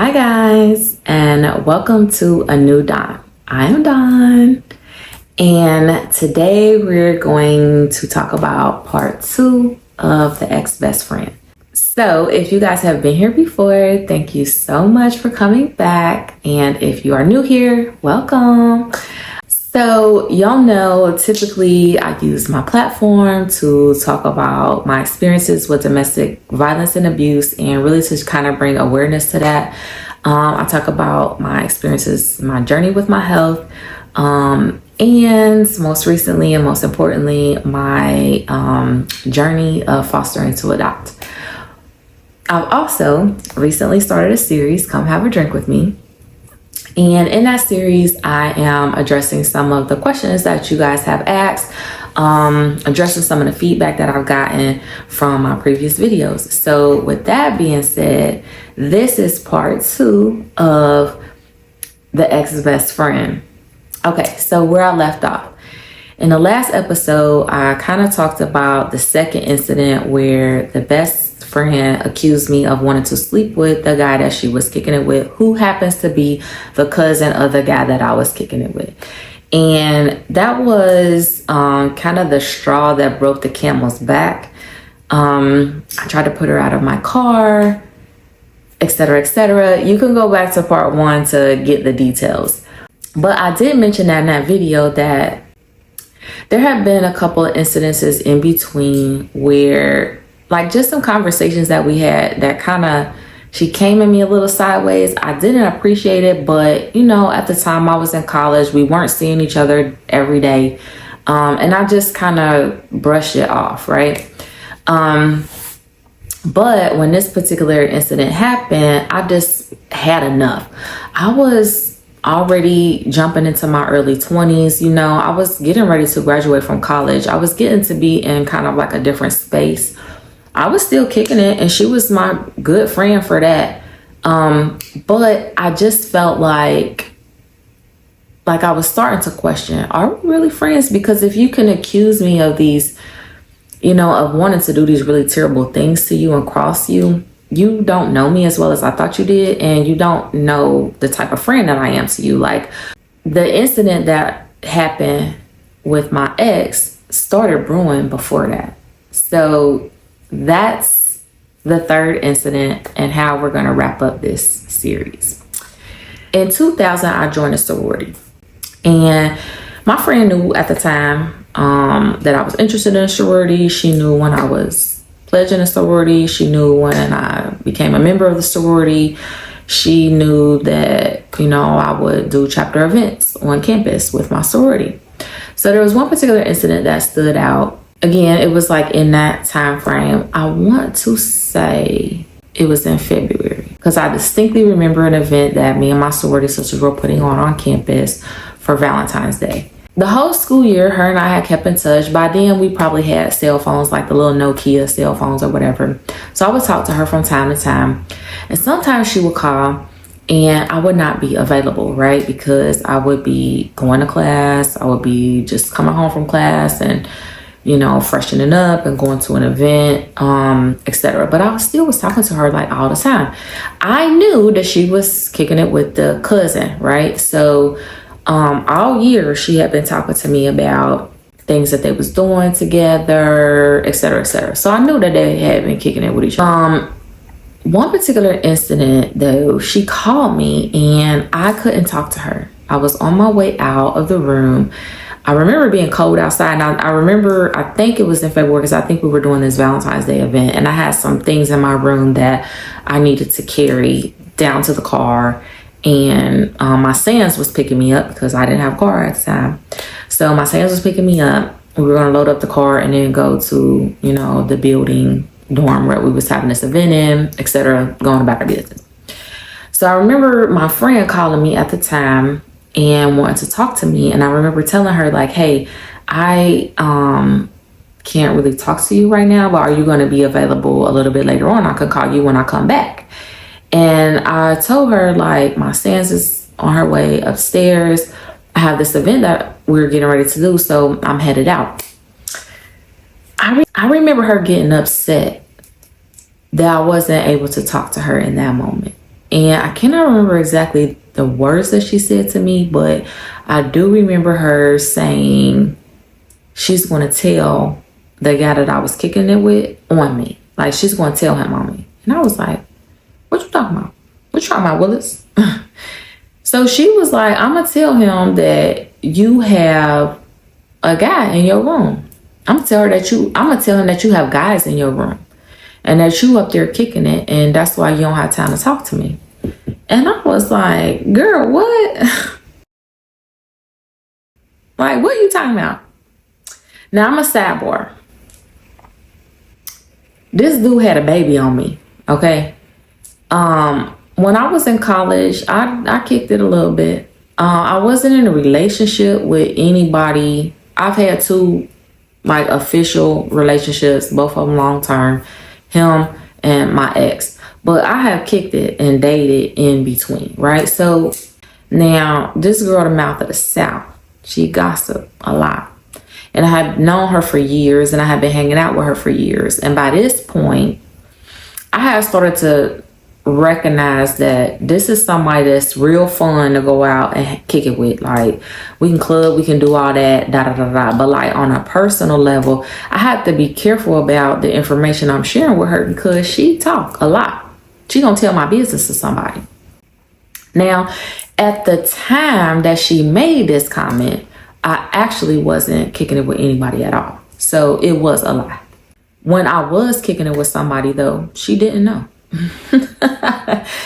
Hi, guys, and welcome to a new Dawn. I am Dawn, and today we're going to talk about part 2 of the ex-best friend. So, if you guys have been here before, thank you so much for coming back, and if you are new here, welcome. So, y'all know, typically I use my platform to talk about my experiences with domestic violence and abuse and really to kind of bring awareness to that. I talk about my experiences, my journey with my health, and most recently and most importantly, my journey of fostering to adopt. I've also recently started a series, Come Have a Drink With Me. And in that series, I am addressing some of the questions that you guys have asked, addressing some of the feedback that I've gotten from my previous videos. So with that being said, this is part 2 of the ex-best friend. Okay, so where I left off. In the last episode, I kind of talked about the second incident where the best friend accused me of wanting to sleep with the guy that she was kicking it with, who happens to be the cousin of the guy that I was kicking it with. And that was kind of the straw that broke the camel's back. I tried to put her out of my car, etc., etc. You can go back to part 1 to get the details. But I did mention that in that video that there have been a couple of incidences in between where, like, just some conversations that we had that kind of, she came at me a little sideways. I didn't appreciate it, but you know, at the time I was in college, we weren't seeing each other every day. And I just kind of brushed it off, right? But when this particular incident happened, I just had enough. I was already jumping into my early 20s. You know, I was getting ready to graduate from college. I was getting to be in kind of like a different space. I was still kicking it, and she was my good friend for that. But I just felt like I was starting to question, are we really friends? Because if you can accuse me of these, you know, of wanting to do these really terrible things to you and cross you, you don't know me as well as I thought you did, and you don't know the type of friend that I am to you. Like, the incident that happened with my ex started brewing before that. So that's the third incident and how we're going to wrap up this series. In 2000, I joined a sorority, and my friend knew at the time that I was interested in a sorority. She knew when I was pledging a sorority. She knew when I became a member of the sorority. She knew that, you know, I would do chapter events on campus with my sorority. So there was one particular incident that stood out. Again, it was like in that time frame. I want to say it was in February, because I distinctly remember an event that me and my sorority sisters were putting on campus for Valentine's Day. The whole school year, her and I had kept in touch. By then, we probably had cell phones, like the little Nokia cell phones or whatever. So I would talk to her from time to time. And sometimes she would call and I would not be available, right? Because I would be going to class. I would be just coming home from class and, you know, freshening up and going to an event, etc. But I still was talking to her like all the time. I knew that she was kicking it with the cousin, right? So all year she had been talking to me about things that they was doing together, etc., etc. So I knew that they had been kicking it with each other. One particular incident though, she called me and I couldn't talk to her. I was on my way out of the room. I remember being cold outside, and I remember, I think it was in February, because I think we were doing this Valentine's Day event, and I had some things in my room that I needed to carry down to the car. And my Sans was picking me up because I didn't have a car at the time. So my Sans was picking me up. We were going to load up the car and then go to, you know, the building dorm where we was having this event in, etc., going about our business. So I remember my friend calling me at the time and wanting to talk to me. And I remember telling her, like, hey, I can't really talk to you right now, but are you going to be available a little bit later on? I could call you when I come back. And I told her, like, my Sans is on her way upstairs. I have this event that we're getting ready to do, so I'm headed out. I remember her getting upset that I wasn't able to talk to her in that moment. And I cannot remember exactly the words that she said to me, but I do remember her saying she's going to tell the guy that I was kicking it with on me. Like, she's going to tell him on me. And I was like, what you talking about? What you talking about, Willis? So she was like, I'm going to tell him that you have a guy in your room. I'm going to tell him that you have guys in your room and that you up there kicking it. And that's why you don't have time to talk to me. And I was like, girl, what? Like, what are you talking about? Now, I'm a sidebar. This dude had a baby on me, okay? When I was in college, I kicked it a little bit. I wasn't in a relationship with anybody. I've had 2 like official relationships, both of them long term, him and my ex. But I have kicked it and dated in between, right? So now this girl, the mouth of the South, she gossiped a lot. And I had known her for years and I had been hanging out with her for years. And by this point, I had started to recognize that this is somebody that's real fun to go out and kick it with. Like, we can club, we can do all that, da da da da. But like on a personal level, I had to be careful about the information I'm sharing with her because she talk a lot. She gonna tell my business to somebody. Now, at the time that she made this comment, I actually wasn't kicking it with anybody at all. So it was a lie. When I was kicking it with somebody though, she didn't know.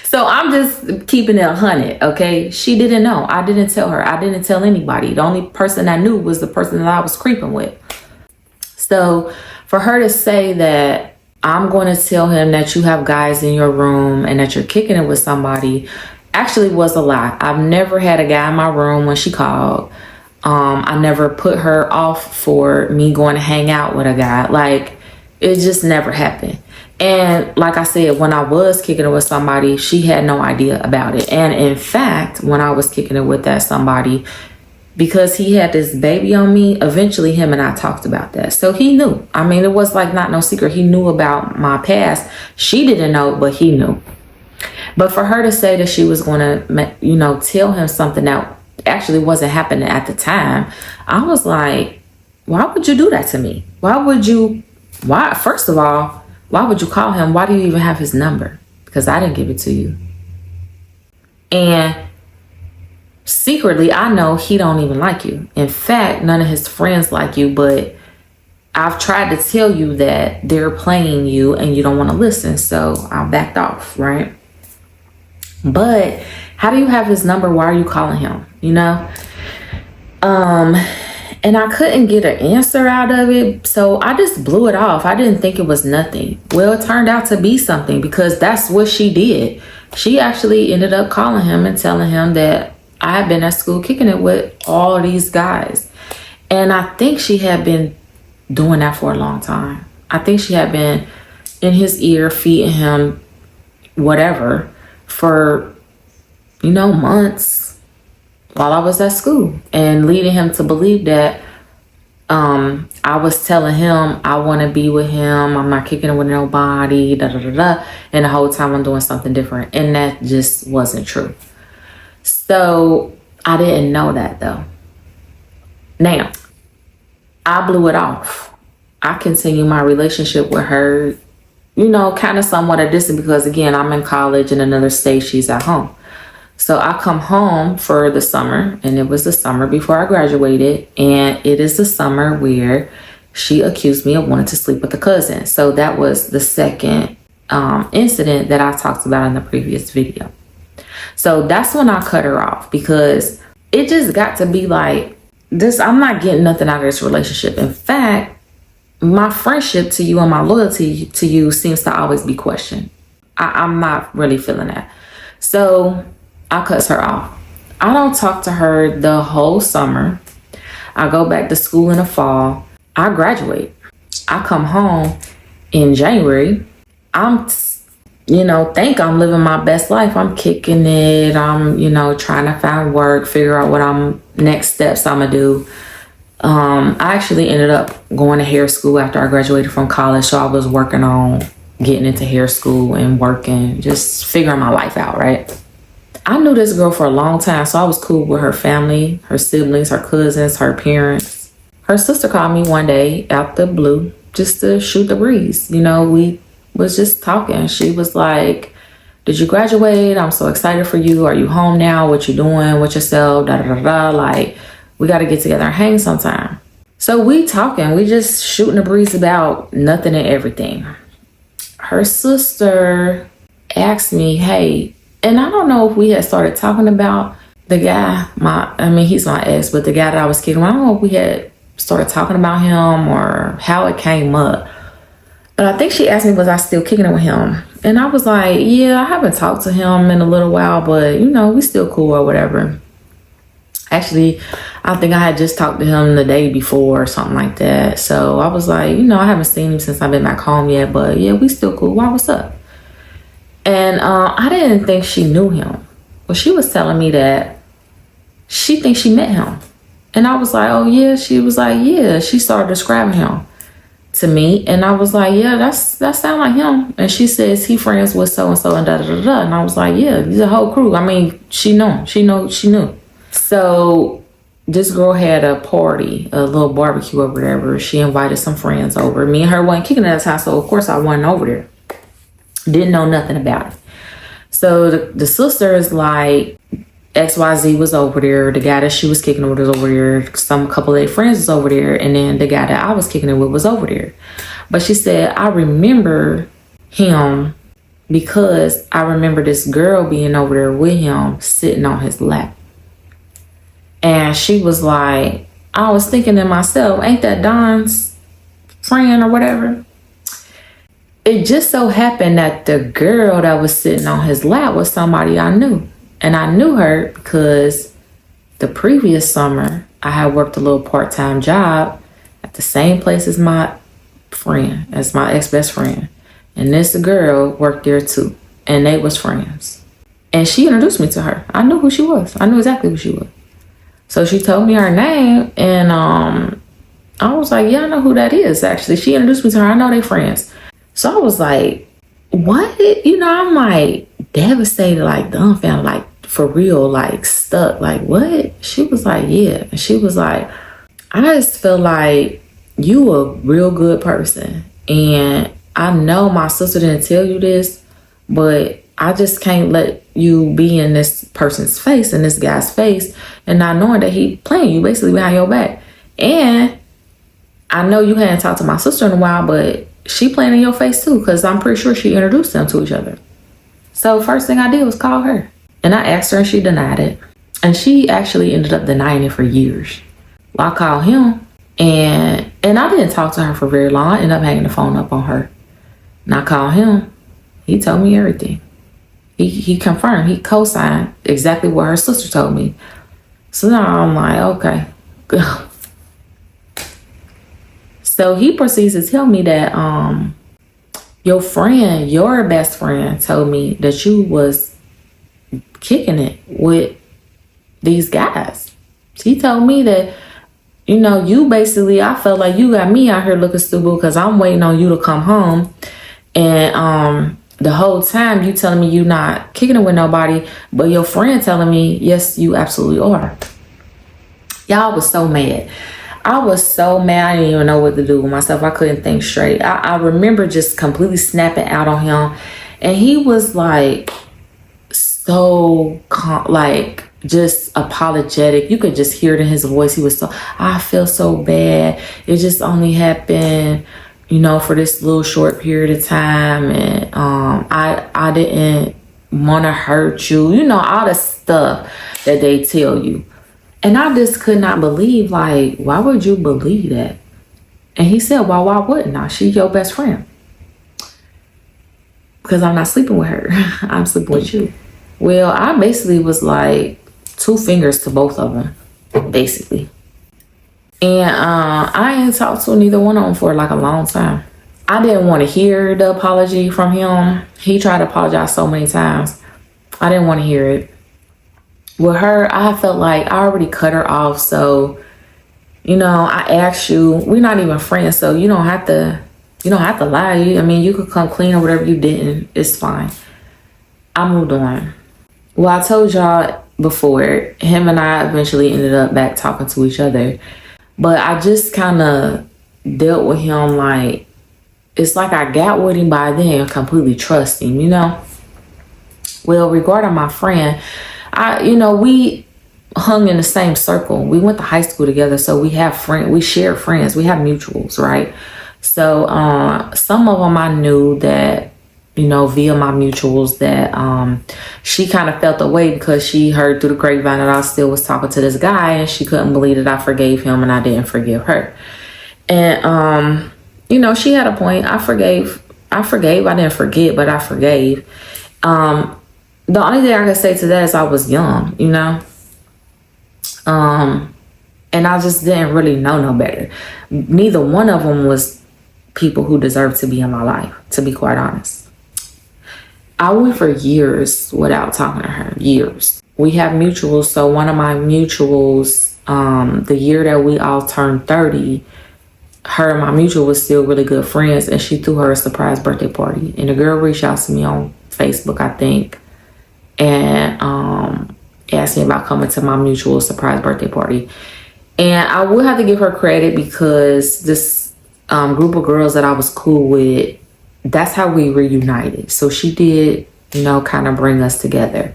So I'm just keeping it 100, okay? She didn't know. I didn't tell her. I didn't tell anybody. The only person I knew was the person that I was creeping with. So for her to say that I'm going to tell him that you have guys in your room and that you're kicking it with somebody actually was a lie. I've never had a guy in my room when she called. I never put her off for me going to hang out with a guy. Like, it just never happened. And like I said, when I was kicking it with somebody, she had no idea about it. And in fact, when I was kicking it with that somebody, because he had this baby on me, eventually him and I talked about that. So he knew. I mean, it was like not no secret. He knew about my past. She didn't know, but he knew. But for her to say that she was going to, tell him something that actually wasn't happening at the time, I was like, why would you do that to me? First of all, why would you call him? Why do you even have his number? Because I didn't give it to you. And secretly, I know he don't even like you. In fact, none of his friends like you, but I've tried to tell you that they're playing you and you don't want to listen. So I backed off, right? But how do you have his number? Why are you calling him? And I couldn't get an answer out of it. So I just blew it off. I didn't think it was nothing. Well, it turned out to be something because that's what she did. She actually ended up calling him and telling him that I had been at school kicking it with all these guys. And I think she had been doing that for a long time. I think she had been in his ear, feeding him whatever for, months while I was at school and leading him to believe that I was telling him I want to be with him. I'm not kicking it with nobody, da da da da. And the whole time I'm doing something different. And that just wasn't true. So I didn't know that though. Now, I blew it off. I continued my relationship with her, kind of somewhat a distance because again, I'm in college in another state. She's at home. So I come home for the summer, and it was the summer before I graduated, and it is the summer where she accused me of wanting to sleep with a cousin. So that was the second incident that I talked about in the previous video. So that's when I cut her off because it just got to be like this. I'm not getting nothing out of this relationship. In fact, my friendship to you and my loyalty to you seems to always be questioned. I'm not really feeling that. So I cut her off. I don't talk to her the whole summer. I go back to school in the fall. I graduate. I come home in January. Think I'm living my best life. I'm kicking it. I'm, trying to find work, figure out what next steps I'm gonna do. I actually ended up going to hair school after I graduated from college. So I was working on getting into hair school and working, just figuring my life out, right? I knew this girl for a long time, so I was cool with her family, her siblings, her cousins, her parents. Her sister called me one day out the blue just to shoot the breeze. You know, we was just talking. She was like, did you graduate? I'm so excited for you. Are you home now? What you doing with yourself? Da da da da. Like, we got to get together and hang sometime. So we talking. We just shooting the breeze about nothing and everything. Her sister asked me, hey, and I don't know if we had started talking about the guy, he's my ex, but the guy that I was kicking, I don't know if we had started talking about him or how it came up. But I think she asked me, was I still kicking it with him? And I was like, yeah, I haven't talked to him in a little while, but you know, we still cool or whatever. Actually, I think I had just talked to him the day before or something like that. So I was like, you know, I haven't seen him since I've been back home yet, but yeah, we still cool. Why, what's up? And I didn't think she knew him. Well, she was telling me that she thinks she met him. And I was like, oh yeah. She was like, yeah. She started describing him to me. And I was like, yeah, that sound like him. And she says he friends with so-and-so and da-da-da-da. And I was like, yeah, he's a whole crew. I mean, she knew. She knew. So this girl had a party, a little barbecue or whatever. She invited some friends over. Me and her wasn't kicking at the time, so of course I wasn't over there. Didn't know nothing about it. So the sister is like, XYZ was over there. The guy that she was kicking with was over there. A couple of their friends was over there. And then the guy that I was kicking it with was over there. But she said, I remember him because I remember this girl being over there with him sitting on his lap. And she was like, I was thinking to myself, ain't that Don's friend or whatever? It just so happened that the girl that was sitting on his lap was somebody I knew. And I knew her because the previous summer, I had worked a little part-time job at the same place as my friend, as my ex-best friend. And this girl worked there too. And they was friends. And she introduced me to her. I knew who she was. I knew exactly who she was. So she told me her name. And I was like, yeah, I know who that is, actually. She introduced me to her. I know they friends. So I was like, what? You know, I'm like devastated, like dumbfounded, like for real, like stuck. Like, what? She was like, yeah. And she was like, I just feel like you a real good person. And I know my sister didn't tell you this, but I just can't let you be in this person's face, in this guy's face, and not knowing that he playing you basically behind your back. And I know you hadn't talked to my sister in a while, but she playing in your face too, because I'm pretty sure she introduced them to each other. So first thing I did was call her. And I asked her and she denied it. And she actually ended up denying it for years. Well, I called him and I didn't talk to her for very long. I ended up hanging the phone up on her. And I called him. He told me everything. He confirmed, he co-signed exactly what her sister told me. So now I'm like, okay. So he proceeds to tell me that your friend, your best friend, told me that you was kicking it with these guys. He told me that, you know, you basically, I felt like you got me out here looking stupid because I'm waiting on you to come home. And the whole time you telling me you not kicking it with nobody, but your friend telling me, yes, you absolutely are. Y'all was so mad. I was so mad. I didn't even know what to do with myself. I couldn't think straight. I remember just completely snapping out on him. And he was like, so, like, just apologetic. You could just hear it in his voice. He was so, I feel so bad. It just only happened, you know, for this little short period of time. And I didn't want to hurt you. You know, all the stuff that they tell you. And I just could not believe, like, why would you believe that? And he said, well, why wouldn't I? She's your best friend. Because I'm not sleeping with her. I'm sleeping with you. Well, I basically was like 2 fingers to both of them, basically. And I ain't talked to neither one of them for like a long time. I didn't want to hear the apology from him. He tried to apologize so many times. I didn't want to hear it. With her, I felt like I already cut her off. So, you know, I asked you, we're not even friends, so you don't have to You don't have to lie. I mean, you could come clean or whatever you didn't. It's fine. I moved on. Well, I told y'all before, him and I eventually ended up back talking to each other. But I just kind of dealt with him like, it's like I got with him by then, completely trust him, you know? Well, regarding my friend, we hung in the same circle. We went to high school together, so we share friends, we have mutuals, right? So some of them I knew that, via my mutuals, that she kind of felt away because she heard through the grapevine that I still was talking to this guy, and she couldn't believe that I forgave him and I didn't forgive her. And she had a point. I forgave. I didn't forget, but I forgave. The only thing I can say to that is I was young, and I just didn't really know no better. Neither one of them was people who deserved to be in my life, to be quite honest. I went for years without talking to her, years. We have mutuals, so one of my mutuals, the year that we all turned 30, her and my mutual was still really good friends, and she threw her a surprise birthday party. And the girl reached out to me on Facebook, I think, and asked me about coming to my mutual surprise birthday party. And I will have to give her credit because this group of girls that I was cool with, that's how we reunited. So she did, kind of bring us together.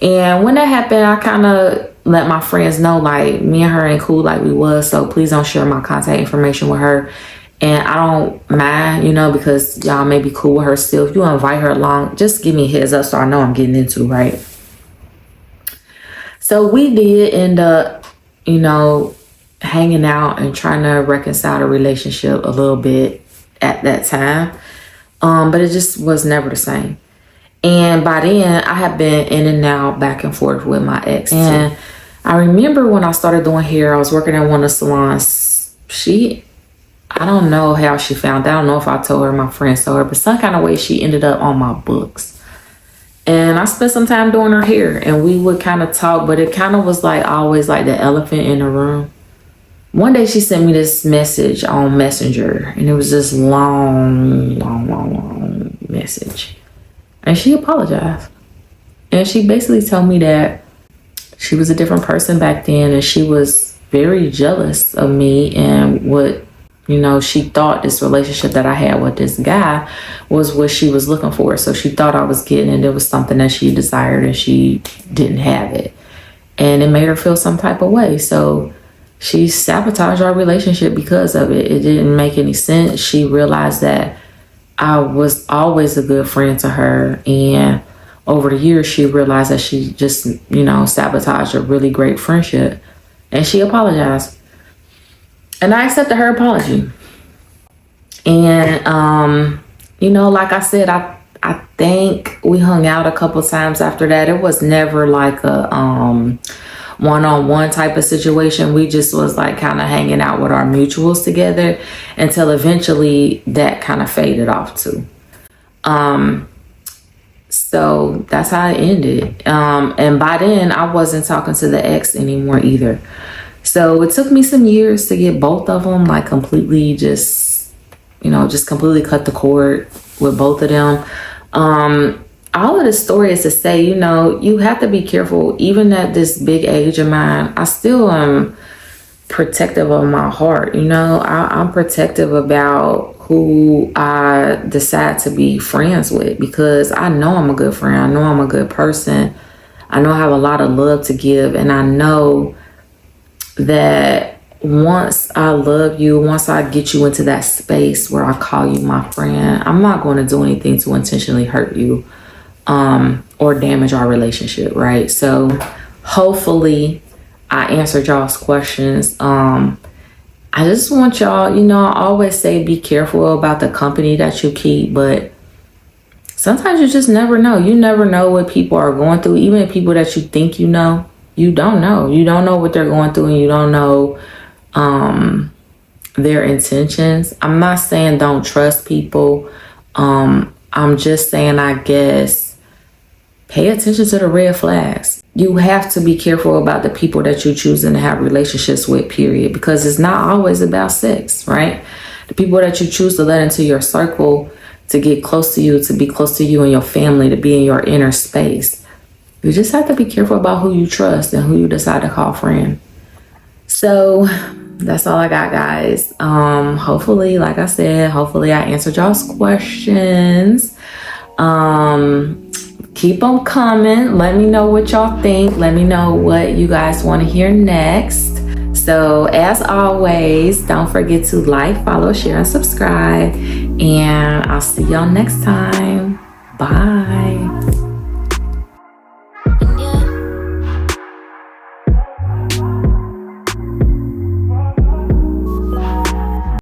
And when that happened, I kind of let my friends know, like, me and her ain't cool like we was, so please don't share my contact information with her. And I don't mind, because y'all may be cool with her still. If you invite her along, just give me a heads up so I know I'm getting into, right? So we did end up, hanging out and trying to reconcile the relationship a little bit at that time. But it just was never the same. And by then, I had been in and out, back and forth with my ex. And I remember when I started doing hair, I was working at one of the salons. I don't know how she found out. I don't know if I told her, my friends told her, but some kind of way she ended up on my books. And I spent some time doing her hair, and we would kind of talk, but it kind of was like always like the elephant in the room. One day she sent me this message on Messenger, and it was this long message. And she apologized. And she basically told me that she was a different person back then, and she was very jealous of me and what, she thought this relationship that I had with this guy was what she was looking for. So she thought I was getting it. It was something that she desired and she didn't have it. And it made her feel some type of way. So she sabotaged our relationship because of it. It didn't make any sense. She realized that I was always a good friend to her. And over the years, she realized that she just, sabotaged a really great friendship. And she apologized. And I accepted her apology. And, like I said, I think we hung out a couple times after that. It was never like a one-on-one type of situation. We just was like kind of hanging out with our mutuals together until eventually that kind of faded off too. So that's how it ended. And by then I wasn't talking to the ex anymore either. So it took me some years to get both of them like completely just completely cut the cord with both of them. All of the story is to say, you have to be careful. Even at this big age of mine, I still am protective of my heart. I'm protective about who I decide to be friends with, because I know I'm a good friend. I know I'm a good person. I know I have a lot of love to give. And I know that once I love you, once I get you into that space where I call you my friend, I'm not going to do anything to intentionally hurt you or damage our relationship, right? So hopefully I answered y'all's questions. I just want y'all, I always say be careful about the company that you keep, but sometimes you just never know. You never know what people are going through. Even people that you think you know, you don't know. You don't know what they're going through, and you don't know their intentions. I'm not saying don't trust people. I'm just saying, I guess, pay attention to the red flags. You have to be careful about the people that you're choosing to have relationships with, period, because it's not always about sex, right? The people that you choose to let into your circle, to get close to you, to be close to you and your family, to be in your inner space. You just have to be careful about who you trust and who you decide to call friend. So that's all I got, guys. Hopefully, like I said, hopefully I answered y'all's questions. Keep them coming. Let me know what y'all think. Let me know what you guys want to hear next. So as always, don't forget to like, follow, share, and subscribe. And I'll see y'all next time. Bye.